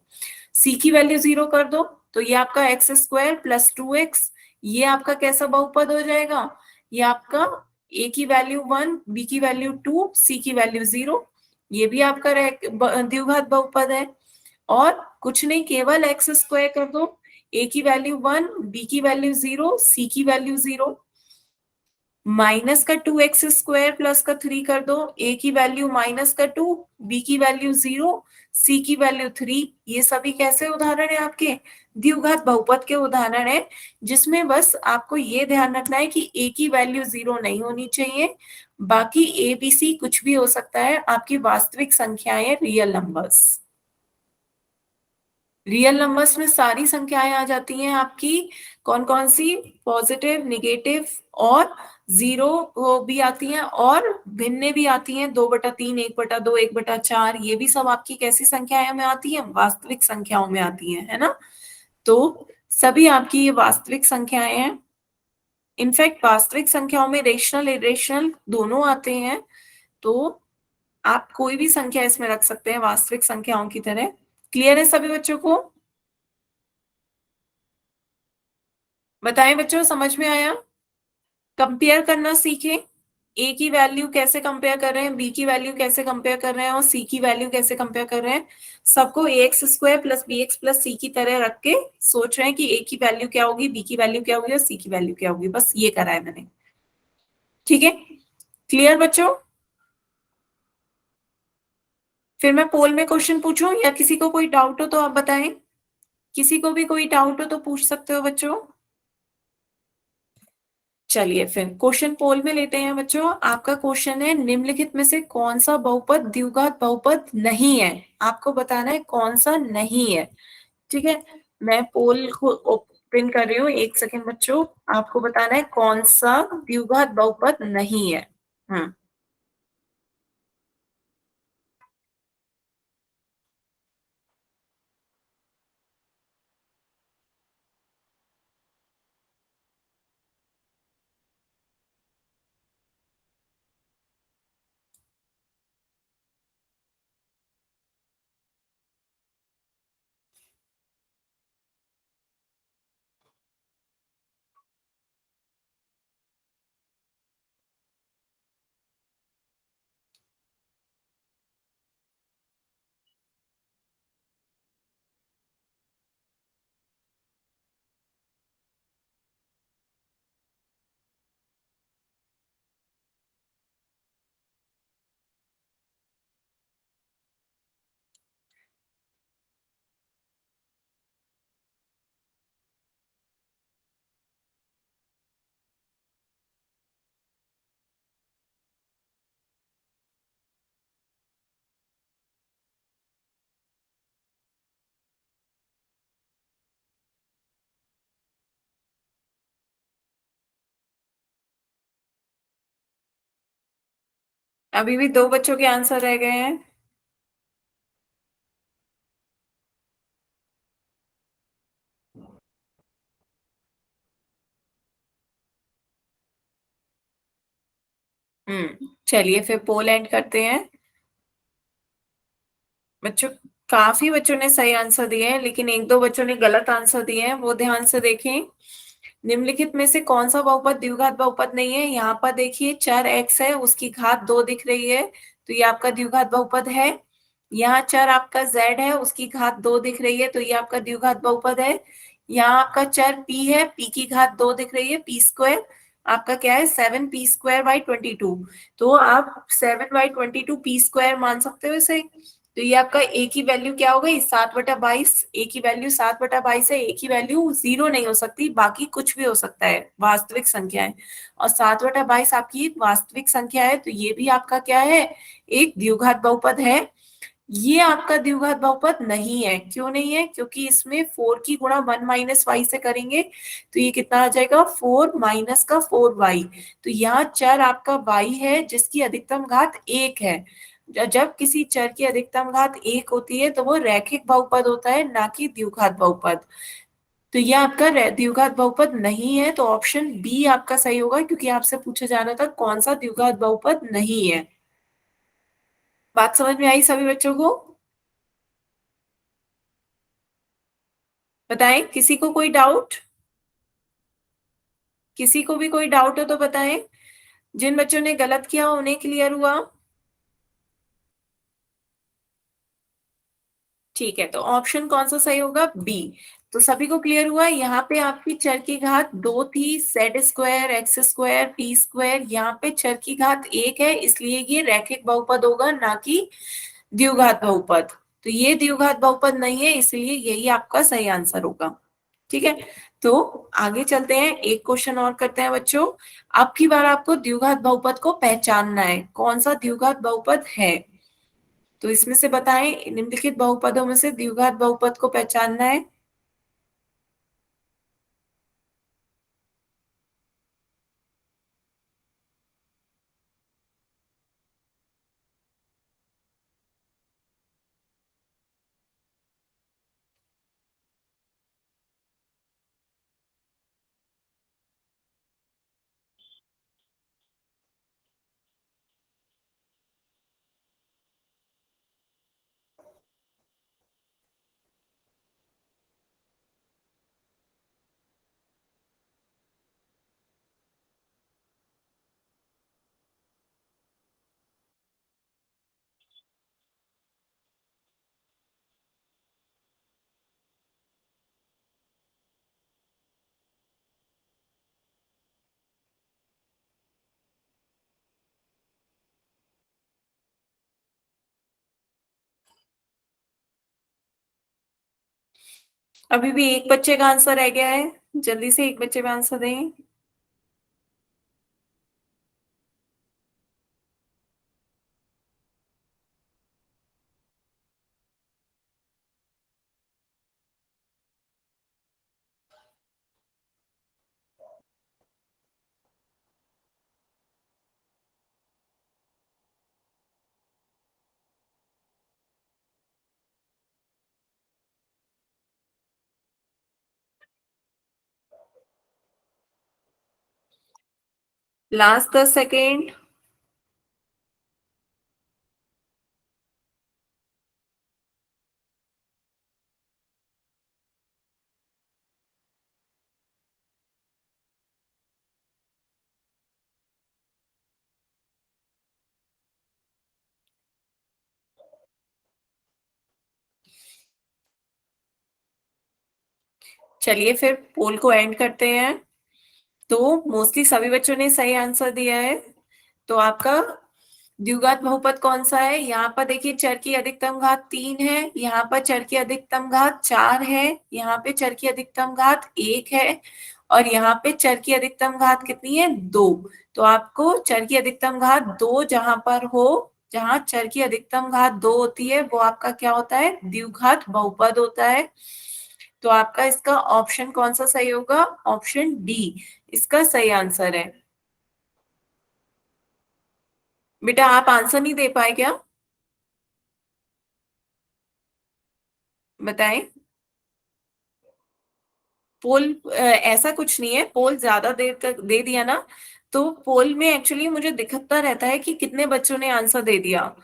सी की वैल्यू 0 कर दो तो ये आपका एक्स स्क्वायर प्लस 2x, ये आपका कैसा बहुपद हो जाएगा, ये आपका ए की वैल्यू 1, बी की वैल्यू 2, सी की वैल्यू 0, ये भी आपका द्विघात बहुपद है। और कुछ नहीं, केवल एक्स स्क्वायर कर दो, ए की वैल्यू 1, बी की वैल्यू 0, सी की वैल्यू 0, माइनस का 2x स्क्वायर प्लस का 3 कर दो, ए की वैल्यू माइनस का 2, बी की वैल्यू 0, सी की वैल्यू 3। ये सभी कैसे उदाहरण है आपके, द्विघात बहुपद के उदाहरण है, जिसमें बस आपको ये ध्यान रखना है कि ए की वैल्यू 0 नहीं होनी चाहिए, बाकी ए बी सी कुछ भी हो सकता है, आपकी वास्तविक संख्याएं रियल नंबर्स। रियल नंबर्स में सारी संख्याएं आ जाती हैं आपकी, कौन कौन सी, पॉजिटिव, निगेटिव और 0 वो भी आती हैं, और भिन्न भी आती हैं, 2/3, 1/2, 1/4, ये भी सब आपकी कैसी संख्याएं में आती हैं, वास्तविक संख्याओं में आती हैं, है ना? तो सभी आपकी ये वास्तविक संख्याएं हैं। इनफैक्ट वास्तविक संख्याओं में रेशनल इरेशनल दोनों आते हैं, तो आप कोई भी संख्या इसमें रख सकते हैं वास्तविक संख्याओं की तरह। क्लियर है सभी बच्चों को? बताएं बच्चों, समझ में आया? कंपेयर करना सीखें। ए की वैल्यू कैसे कंपेयर कर रहे हैं, बी की वैल्यू कैसे कंपेयर कर रहे हैं और सी की वैल्यू कैसे कंपेयर कर रहे हैं। सबको A X square plus B X plus C की तरह रख के सोच रहे हैं कि ए की वैल्यू क्या होगी, बी की वैल्यू क्या होगी और सी की वैल्यू क्या होगी, बस ये करा है मैंने। ठीक है, क्लियर बच्चों। फिर मैं पोल में क्वेश्चन पूछूं या किसी को कोई डाउट हो तो आप बताएं। किसी को भी कोई डाउट हो तो पूछ सकते हो बच्चों। चलिए फिर क्वेश्चन पोल में लेते हैं बच्चों। आपका क्वेश्चन है निम्नलिखित में से कौन सा बहुपद द्विघात बहुपद नहीं है। आपको बताना है कौन सा नहीं है। ठीक है, मैं पोल को ओपन कर रही हूँ, एक सेकेंड बच्चों। आपको बताना है कौन सा द्विघात बहुपद नहीं है। हम्म। अभी भी दो बच्चों के आंसर रह गए हैं। चलिए फिर पोल एंड करते हैं बच्चों। काफी बच्चों ने सही आंसर दिए हैं लेकिन एक दो बच्चों ने गलत आंसर दिए हैं, वो ध्यान से देखें। निम्नलिखित में से कौन सा बहुपद द्विघात बहुपद नहीं है। यहाँ पर देखिए चर x है, उसकी घात 2 दिख रही है, तो ये आपका द्विघात बहुपद है। यहाँ चर आपका z है, उसकी घात 2 दिख रही है, तो ये आपका द्विघात बहुपद है। यहाँ आपका चर p है, p की घात 2 दिख रही है, p स्क्वायर आपका क्या है 7p² / 22। तो आप 7/22 p स्क्वायर मान सकते हो इसे। तो ये आपका ए की वैल्यू क्या हो गई 7/22। ए की वैल्यू 7/22 है, ए की वैल्यू 0 नहीं हो सकती, बाकी कुछ भी हो सकता है, वास्तविक संख्या है। और 7/22 आपकी एक वास्तविक संख्या है, तो ये भी आपका क्या है, एक द्विघात बहुपद है। ये आपका द्विघात बहुपद नहीं है। क्यों नहीं है, क्योंकि इसमें 4 की गुणा 1 - y से करेंगे तो ये कितना आ जाएगा 4 माइनस का 4y। तो यहाँ चर आपका y है जिसकी अधिकतम घात 1 है। जब किसी चर की अधिकतम घात 1 होती है तो वो रैखिक बहुपद होता है, ना कि द्विघात बहुपद। तो ये आपका द्विघात बहुपद नहीं है, तो ऑप्शन बी आपका सही होगा, क्योंकि आपसे पूछा जा रहा था कौन सा द्विघात बहुपद नहीं है। बात समझ में आई सभी बच्चों को। बताएं किसी को कोई डाउट। किसी को भी कोई डाउट हो तो बताएं। जिन बच्चों ने गलत किया उन्हें क्लियर हुआ। ठीक है, तो ऑप्शन कौन सा सही होगा, बी। तो सभी को क्लियर हुआ। यहाँ पे आपकी चर की घात 2 थी, z² x² p²। यहाँ पे चर की घात 1 है, इसलिए ये रैखिक बहुपद होगा, ना कि द्विघात बहुपद। तो ये द्विघात बहुपद नहीं है, इसलिए यही आपका सही आंसर होगा। ठीक है, तो आगे चलते हैं, एक क्वेश्चन और करते हैं बच्चों। अब की बार आपको द्विघात बहुपद को पहचानना है, कौन सा द्विघात बहुपद है। तो इसमें से बताएं, निम्नलिखित बहुपदों में से द्विघात बहुपद को पहचानना है। अभी भी एक बच्चे का आंसर रह गया है, जल्दी से एक बच्चे का आंसर दें। Last 10 second. चलिए फिर पोल को एंड करते हैं। तो मोस्टली सभी बच्चों ने सही आंसर दिया है। तो आपका द्विघात बहुपद कौन सा है? यहाँ पर देखिए चर की अधिकतम घात 3 है, यहाँ पर चर की अधिकतम घात 4 है, यहाँ पे चर की अधिकतम घात 1 है, और यहाँ पे चर की अधिकतम घात कितनी है? 2। तो आपको चर की अधिकतम घात 2 जहां पर हो, जहां चर की अधिकतम घात 2 होती है, वो आपका क्या होता है? द्विघात बहुपद होता है। तो आपका इसका ऑप्शन कौन सा सही होगा? ऑप्शन डी इसका सही आंसर है। बेटा आप आंसर नहीं दे पाए क्या? बताएं। पोल ऐसा कुछ नहीं है, पोल ज्यादा देर तक दे दिया ना, तो पोल में एक्चुअली मुझे दिखता रहता है कि कितने बच्चों ने आंसर दे दिया।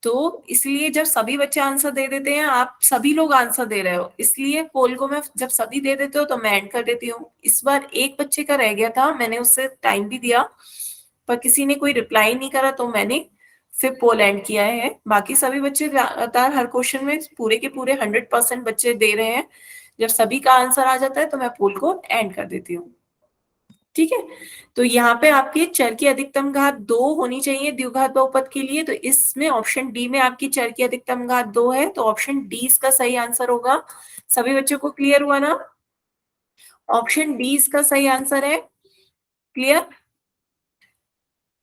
तो इसलिए जब सभी बच्चे आंसर दे देते हैं, आप सभी लोग आंसर दे रहे हो, इसलिए पोल को मैं जब सभी दे देते हो तो मैं एंड कर देती हूँ। इस बार एक बच्चे का रह गया था, मैंने उससे टाइम भी दिया, पर किसी ने कोई रिप्लाई नहीं करा, तो मैंने फिर पोल एंड किया है। बाकी सभी बच्चे लगातार हर क्वेश्चन में पूरे के पूरे 100% बच्चे दे रहे हैं। जब सभी का आंसर आ जाता है तो मैं पोल को एंड कर देती हूँ। ठीक है। तो यहाँ पे आपकी चर की अधिकतम घात 2 होनी चाहिए द्विघात बहुपद के लिए, तो इसमें ऑप्शन डी में आपकी चर की अधिकतम घात 2 है, तो ऑप्शन डी इसका सही आंसर होगा। सभी बच्चों को क्लियर हुआ ना? ऑप्शन डी इसका सही आंसर है। क्लियर?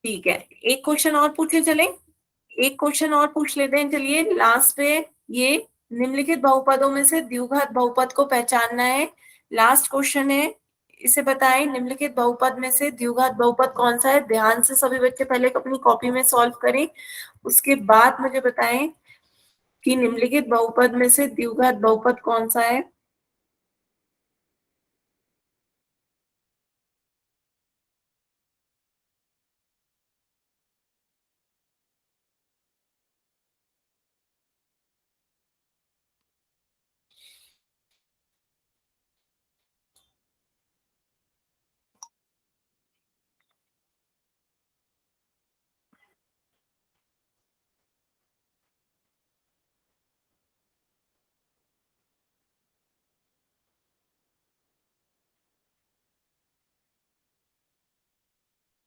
ठीक है। एक क्वेश्चन और पूछे चले। एक क्वेश्चन और पूछ लेते हैं चलिए लास्ट पे। ये निम्नलिखित बहुपदों में से द्विघात बहुपद को पहचानना है। लास्ट क्वेश्चन है, इसे बताएं निम्नलिखित बहुपद में से द्विघात बहुपद कौन सा है? ध्यान से सभी बच्चे पहले अपनी कॉपी में सॉल्व करें, उसके बाद मुझे बताएं कि निम्नलिखित बहुपद में से द्विघात बहुपद कौन सा है।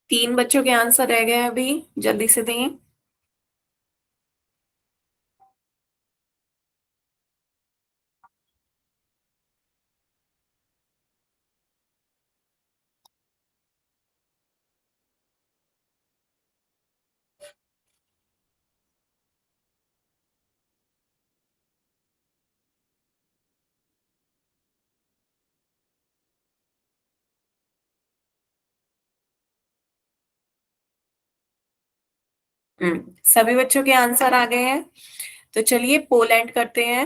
3 बच्चों के आंसर रह गए हैं अभी, जल्दी से दें। सभी बच्चों के आंसर आ गए हैं। तो चलिए पोलैंड करते हैं।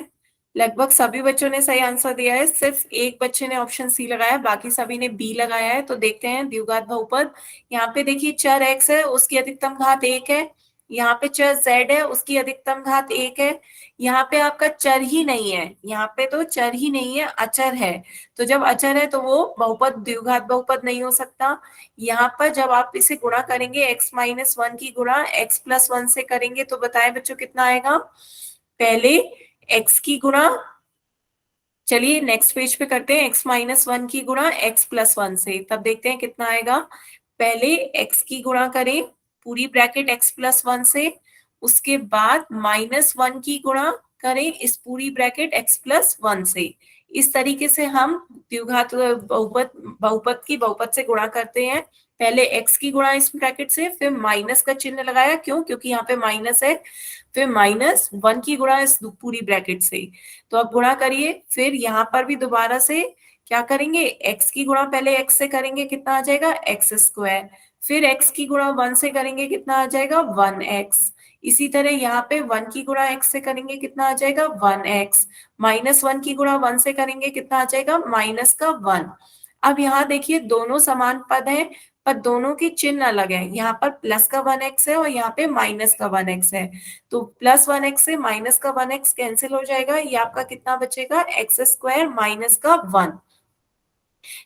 लगभग सभी बच्चों ने सही आंसर दिया है, सिर्फ एक बच्चे ने ऑप्शन सी लगाया, बाकी सभी ने बी लगाया है। तो देखते हैं द्विघात बहुपद। यहाँ पे देखिए चर x है, उसकी अधिकतम घात 1 है। यहाँ पे चर z है, उसकी अधिकतम घात 1 है। यहाँ पे आपका चर ही नहीं है, यहाँ पे तो चर ही नहीं है, अचर है। तो जब अचर है तो वो बहुपद द्विघात बहुपद नहीं हो सकता। यहाँ पर जब आप इसे गुणा करेंगे, x-1 की गुणा x+1 से करेंगे, तो बताएं बच्चों कितना आएगा? पहले x की गुणा, चलिए नेक्स्ट पेज पे करते हैं, x-1 की गुणा x+1 से, तब देखते हैं कितना आएगा। पहले x की गुणा करें पूरी ब्रैकेट x+1 से, उसके बाद -1 की गुणा करें इस पूरी ब्रैकेट x+1 से। इस तरीके से हम द्विघात बहुपद की बहुपद से गुणा करते हैं। पहले x की गुणा इस ब्रैकेट से, फिर माइनस का चिन्ह लगाया, क्यों? क्योंकि यहाँ पे माइनस है, फिर -1 की गुणा इस पूरी ब्रैकेट से। तो अब गुणा करिए, फिर यहाँ पर भी दोबारा से क्या करेंगे, x की गुणा पहले x से करेंगे, कितना आ जाएगा x², फिर x की गुणा 1 से करेंगे, कितना आ जाएगा 1x। इसी तरह यहाँ पे 1 की गुणा x से करेंगे, कितना आ जाएगा 1x, -1 की गुणा 1 से करेंगे, कितना आ जाएगा -1। अब यहाँ देखिए दोनों समान पद हैं, पर दोनों की चिन्ह अलग है। यहाँ पर प्लस का 1x है और यहाँ पे माइनस का 1x है। तो +1x से माइनस का 1x कैंसिल हो जाएगा, ये आपका कितना बचेगा, x² माइनस का 1,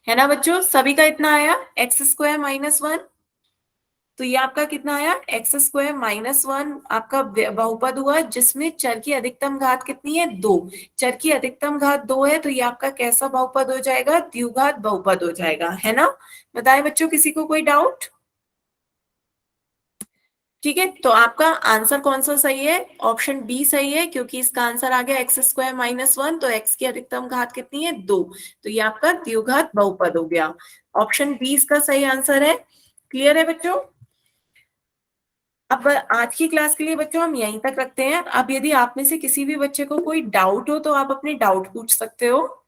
है ना बच्चों? सभी का इतना आया, x² -1। तो ये आपका कितना आया, x² -1 आपका बहुपद हुआ, जिसमें चर की अधिकतम घात कितनी है, 2। चर की अधिकतम घात 2 है, तो ये आपका कैसा बहुपद हो जाएगा, द्विघात बहुपद हो जाएगा, है ना? बताएं बच्चों, किसी को कोई डाउट? ठीक है, तो आपका आंसर कौन सा सही है? ऑप्शन बी सही है, क्योंकि इसका आंसर आ गया x² -1, तो x की अधिकतम घात कितनी है, 2। तो ये आपका द्विघात बहुपद हो गया। ऑप्शन बी इसका सही आंसर है। क्लियर है बच्चों? अब आज की क्लास के लिए बच्चों हम यहीं तक रखते हैं। अब यदि आप में से किसी भी बच्चे को कोई डाउट हो तो आप अपने डाउट पूछ सकते हो।